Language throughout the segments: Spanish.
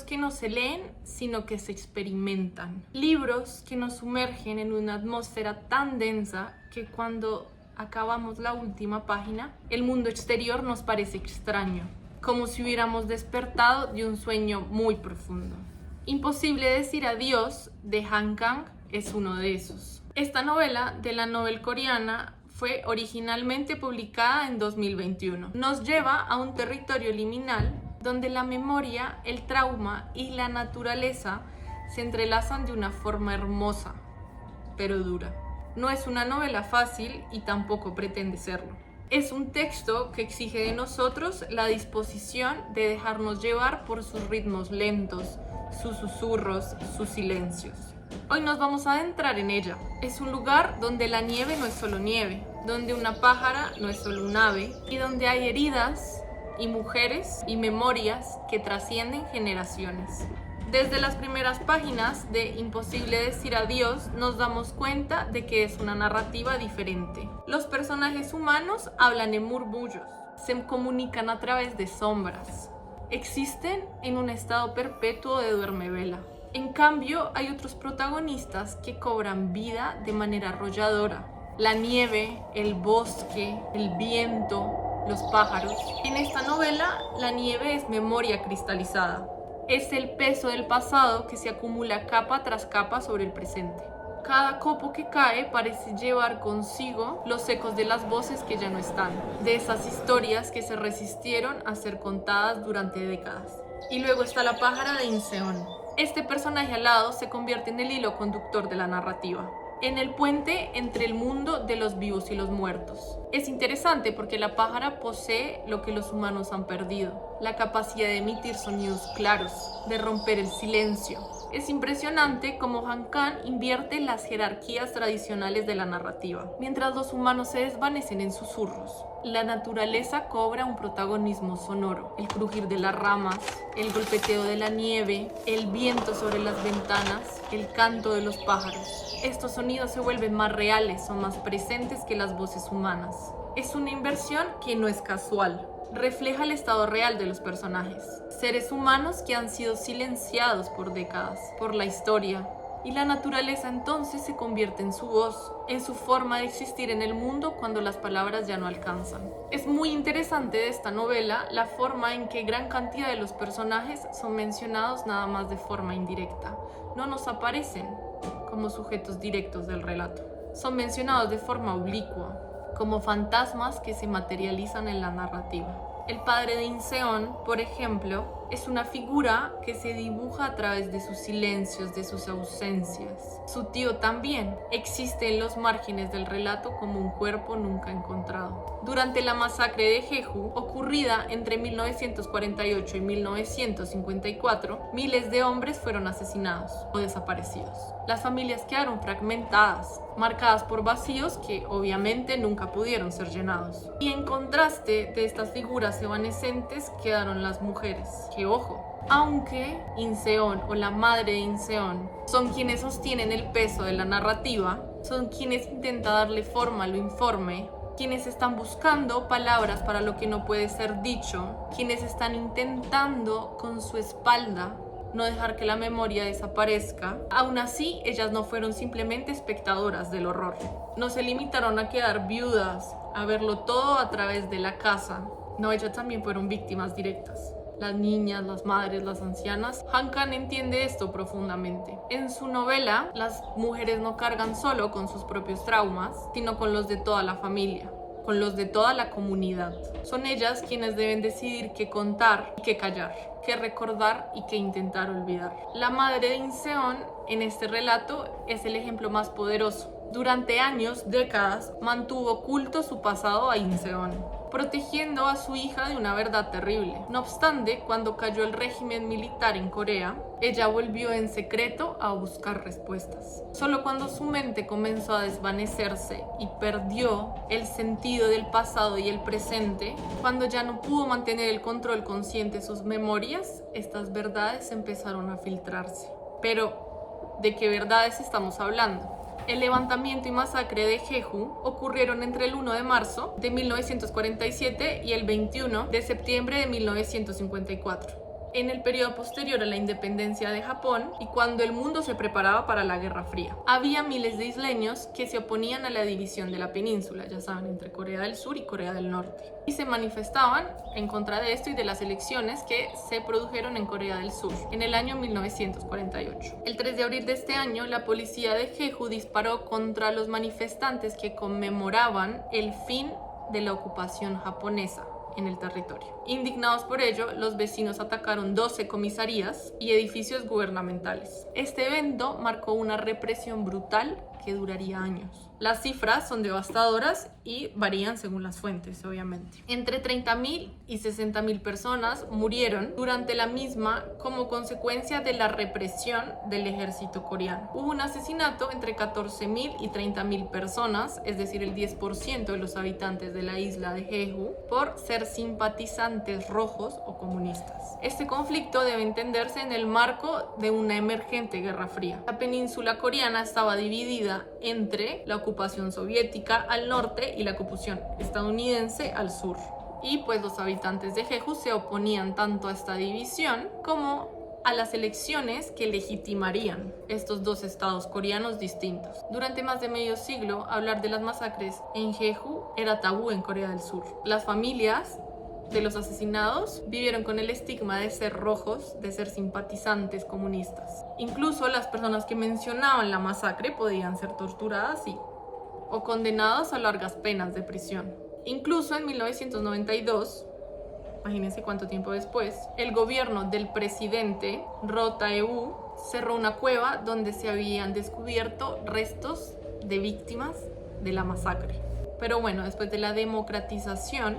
que no se leen, sino que se experimentan. Libros que nos sumergen en una atmósfera tan densa que cuando acabamos la última página, el mundo exterior nos parece extraño, como si hubiéramos despertado de un sueño muy profundo. Imposible decir adiós de Han Kang es uno de esos. Esta novela de la novel coreana fue originalmente publicada en 2021. Nos lleva a un territorio liminal donde la memoria, el trauma y la naturaleza se entrelazan de una forma hermosa, pero dura. No es una novela fácil y tampoco pretende serlo. Es un texto que exige de nosotros la disposición de dejarnos llevar por sus ritmos lentos, sus susurros, sus silencios. Hoy nos vamos a adentrar en ella. Es un lugar donde la nieve no es solo nieve, donde una pájara no es solo un ave y donde hay heridas y mujeres y memorias que trascienden generaciones. Desde las primeras páginas de Imposible decir adiós nos damos cuenta de que es una narrativa diferente. Los personajes humanos hablan en murmullos, se comunican a través de sombras, existen en un estado perpetuo de duermevela. En cambio, hay otros protagonistas que cobran vida de manera arrolladora. La nieve, el bosque, el viento, los pájaros. En esta novela, la nieve es memoria cristalizada. Es el peso del pasado que se acumula capa tras capa sobre el presente. Cada copo que cae parece llevar consigo los ecos de las voces que ya no están, de esas historias que se resistieron a ser contadas durante décadas. Y luego está la pájara de Inseon. Este personaje alado se convierte en el hilo conductor de la narrativa, en el puente entre el mundo de los vivos y los muertos. Es interesante porque la pájara posee lo que los humanos han perdido, la capacidad de emitir sonidos claros, de romper el silencio. Es impresionante cómo Han Kang invierte las jerarquías tradicionales de la narrativa. Mientras los humanos se desvanecen en susurros, la naturaleza cobra un protagonismo sonoro. El crujir de las ramas, el golpeteo de la nieve, el viento sobre las ventanas, el canto de los pájaros. Estos sonidos se vuelven más reales o más presentes que las voces humanas. Es una inversión que no es casual. Refleja el estado real de los personajes, seres humanos que han sido silenciados por décadas, por la historia, y la naturaleza entonces se convierte en su voz, en su forma de existir en el mundo cuando las palabras ya no alcanzan. Es muy interesante de esta novela la forma en que gran cantidad de los personajes son mencionados nada más de forma indirecta. No nos aparecen como sujetos directos del relato. Son mencionados de forma oblicua, como fantasmas que se materializan en la narrativa. El padre de Inseon, por ejemplo, es una figura que se dibuja a través de sus silencios, de sus ausencias. Su tío también existe en los márgenes del relato como un cuerpo nunca encontrado. Durante la masacre de Jeju, ocurrida entre 1948 y 1954, miles de hombres fueron asesinados o desaparecidos. Las familias quedaron fragmentadas, marcadas por vacíos que obviamente nunca pudieron ser llenados. Y en contraste de estas figuras evanescentes quedaron las mujeres, que ojo, aunque Inseon o la madre de Inseon son quienes sostienen el peso de la narrativa, son quienes intentan darle forma a lo informe, quienes están buscando palabras para lo que no puede ser dicho, quienes están intentando con su espalda no dejar que la memoria desaparezca. Aún así, ellas no fueron simplemente espectadoras del horror. No se limitaron a quedar viudas, a verlo todo a través de la casa. No, ellas también fueron víctimas directas. Las niñas, las madres, las ancianas. Han Kang entiende esto profundamente. En su novela, las mujeres no cargan solo con sus propios traumas, sino con los de toda la familia, con los de toda la comunidad. Son ellas quienes deben decidir qué contar y qué callar, qué recordar y qué intentar olvidar. La madre de Inseon en este relato es el ejemplo más poderoso. Durante años, décadas, mantuvo oculto su pasado a Inseon, protegiendo a su hija de una verdad terrible. No obstante, cuando cayó el régimen militar en Corea, ella volvió en secreto a buscar respuestas. Solo cuando su mente comenzó a desvanecerse y perdió el sentido del pasado y el presente, cuando ya no pudo mantener el control consciente de sus memorias, estas verdades empezaron a filtrarse. Pero, ¿de qué verdades estamos hablando? El levantamiento y masacre de Jeju ocurrieron entre el 1 de marzo de 1947 y el 21 de septiembre de 1954. en el periodo posterior a la independencia de Japón y cuando el mundo se preparaba para la Guerra Fría. Había miles de isleños que se oponían a la división de la península, ya saben, entre Corea del Sur y Corea del Norte, y se manifestaban en contra de esto y de las elecciones que se produjeron en Corea del Sur en el año 1948. El 3 de abril de este año, la policía de Jeju disparó contra los manifestantes que conmemoraban el fin de la ocupación japonesa en el territorio. Indignados por ello, los vecinos atacaron 12 comisarías y edificios gubernamentales. Este evento marcó una represión brutal que duraría años. Las cifras son devastadoras y varían según las fuentes, obviamente. Entre 30.000 y 60.000 personas murieron durante la misma como consecuencia de la represión del ejército coreano. Hubo un asesinato entre 14.000 y 30.000 personas, es decir, el 10% de los habitantes de la isla de Jeju, por ser simpatizantes rojos o comunistas. Este conflicto debe entenderse en el marco de una emergente guerra fría. La península coreana estaba dividida entre la ocupación soviética al norte y la ocupación estadounidense al sur. Y pues los habitantes de Jeju se oponían tanto a esta división como a las elecciones que legitimarían estos dos estados coreanos distintos. Durante más de medio siglo, hablar de las masacres en Jeju era tabú en Corea del Sur. Las familias de los asesinados vivieron con el estigma de ser rojos, de ser simpatizantes comunistas. Incluso las personas que mencionaban la masacre podían ser torturadas o condenadas a largas penas de prisión. Incluso en 1992, imagínense cuánto tiempo después, el gobierno del presidente Roh Tae-woo cerró una cueva donde se habían descubierto restos de víctimas de la masacre. Pero bueno, después de la democratización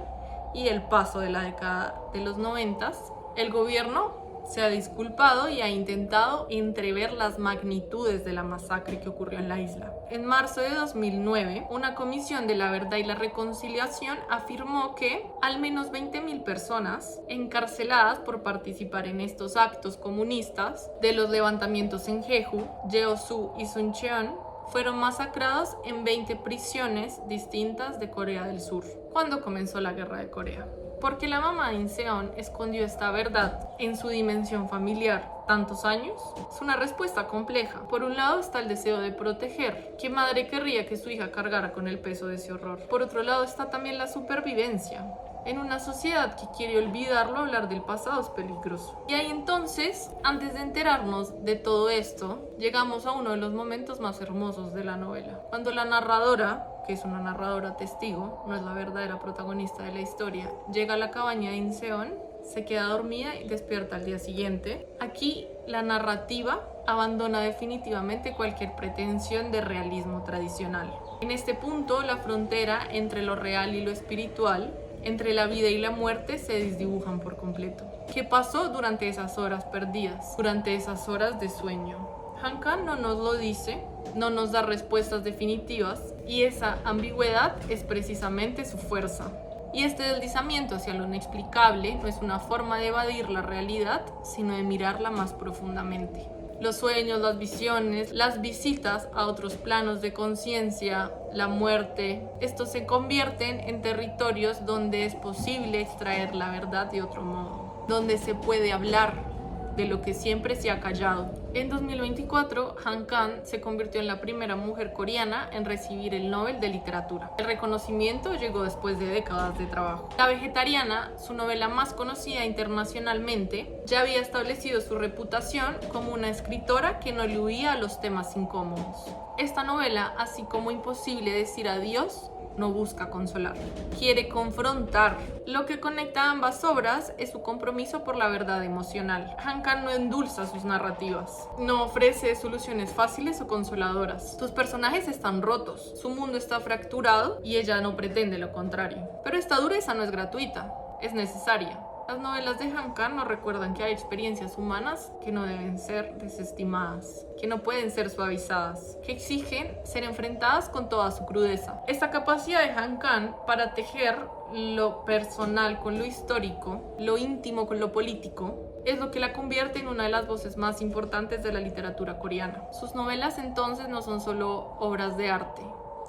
y el paso de la década de los 90, el gobierno se ha disculpado y ha intentado entrever las magnitudes de la masacre que ocurrió en la isla. En marzo de 2009, una comisión de la verdad y la reconciliación afirmó que al menos 20.000 personas encarceladas por participar en estos actos comunistas de los levantamientos en Jeju, Jeosu y Suncheon fueron masacrados en 20 prisiones distintas de Corea del Sur cuando comenzó la Guerra de Corea. Porque la mamá de Inseon escondió esta verdad en su dimensión familiar tantos años, es una respuesta compleja. Por un lado está el deseo de proteger. ¿Qué madre querría que su hija cargara con el peso de ese horror? Por otro lado está también la supervivencia. En una sociedad que quiere olvidarlo, hablar del pasado es peligroso. Y ahí entonces, antes de enterarnos de todo esto, llegamos a uno de los momentos más hermosos de la novela. Cuando la narradora, que es una narradora testigo, no es la verdadera protagonista de la historia, llega a la cabaña de Inseon, se queda dormida y despierta al día siguiente. Aquí la narrativa abandona definitivamente cualquier pretensión de realismo tradicional. En este punto, la frontera entre lo real y lo espiritual, entre la vida y la muerte, se desdibujan por completo. ¿Qué pasó durante esas horas perdidas? Durante esas horas de sueño. Han Kang no nos lo dice, no nos da respuestas definitivas y esa ambigüedad es precisamente su fuerza. Y este deslizamiento hacia lo inexplicable no es una forma de evadir la realidad, sino de mirarla más profundamente. Los sueños, las visiones, las visitas a otros planos de conciencia, la muerte, estos se convierten en territorios donde es posible extraer la verdad de otro modo, donde se puede hablar de lo que siempre se ha callado. En 2024, Han Kang se convirtió en la primera mujer coreana en recibir el Nobel de Literatura. El reconocimiento llegó después de décadas de trabajo. La vegetariana, su novela más conocida internacionalmente, ya había establecido su reputación como una escritora que no le huía a los temas incómodos. Esta novela, así como Imposible decir adiós, no busca consolar, quiere confrontar. Lo que conecta ambas obras es su compromiso por la verdad emocional. Han Kang no endulza sus narrativas, no ofrece soluciones fáciles o consoladoras. Sus personajes están rotos, su mundo está fracturado y ella no pretende lo contrario. Pero esta dureza no es gratuita, es necesaria. Las novelas de Han Kang nos recuerdan que hay experiencias humanas que no deben ser desestimadas, que no pueden ser suavizadas, que exigen ser enfrentadas con toda su crudeza. Esta capacidad de Han Kang para tejer lo personal con lo histórico, lo íntimo con lo político, es lo que la convierte en una de las voces más importantes de la literatura coreana. Sus novelas entonces no son solo obras de arte,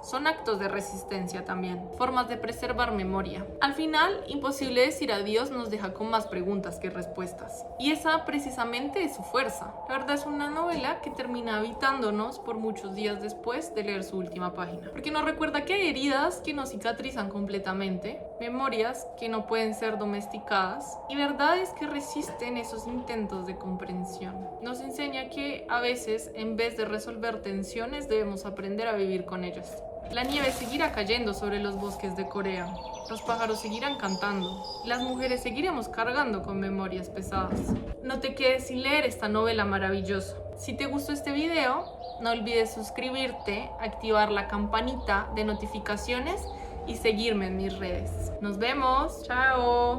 son actos de resistencia también, formas de preservar memoria. Al final, Imposible decir adiós nos deja con más preguntas que respuestas. Y esa precisamente es su fuerza. La verdad es una novela que termina habitándonos por muchos días después de leer su última página. Porque nos recuerda que hay heridas que no cicatrizan completamente, memorias que no pueden ser domesticadas y verdades que resisten esos intentos de comprensión. Nos enseña que a veces, en vez de resolver tensiones, debemos aprender a vivir con ellas. La nieve seguirá cayendo sobre los bosques de Corea, los pájaros seguirán cantando y las mujeres seguiremos cargando con memorias pesadas. No te quedes sin leer esta novela maravillosa. Si te gustó este video, no olvides suscribirte, activar la campanita de notificaciones y seguirme en mis redes. Nos vemos, chao.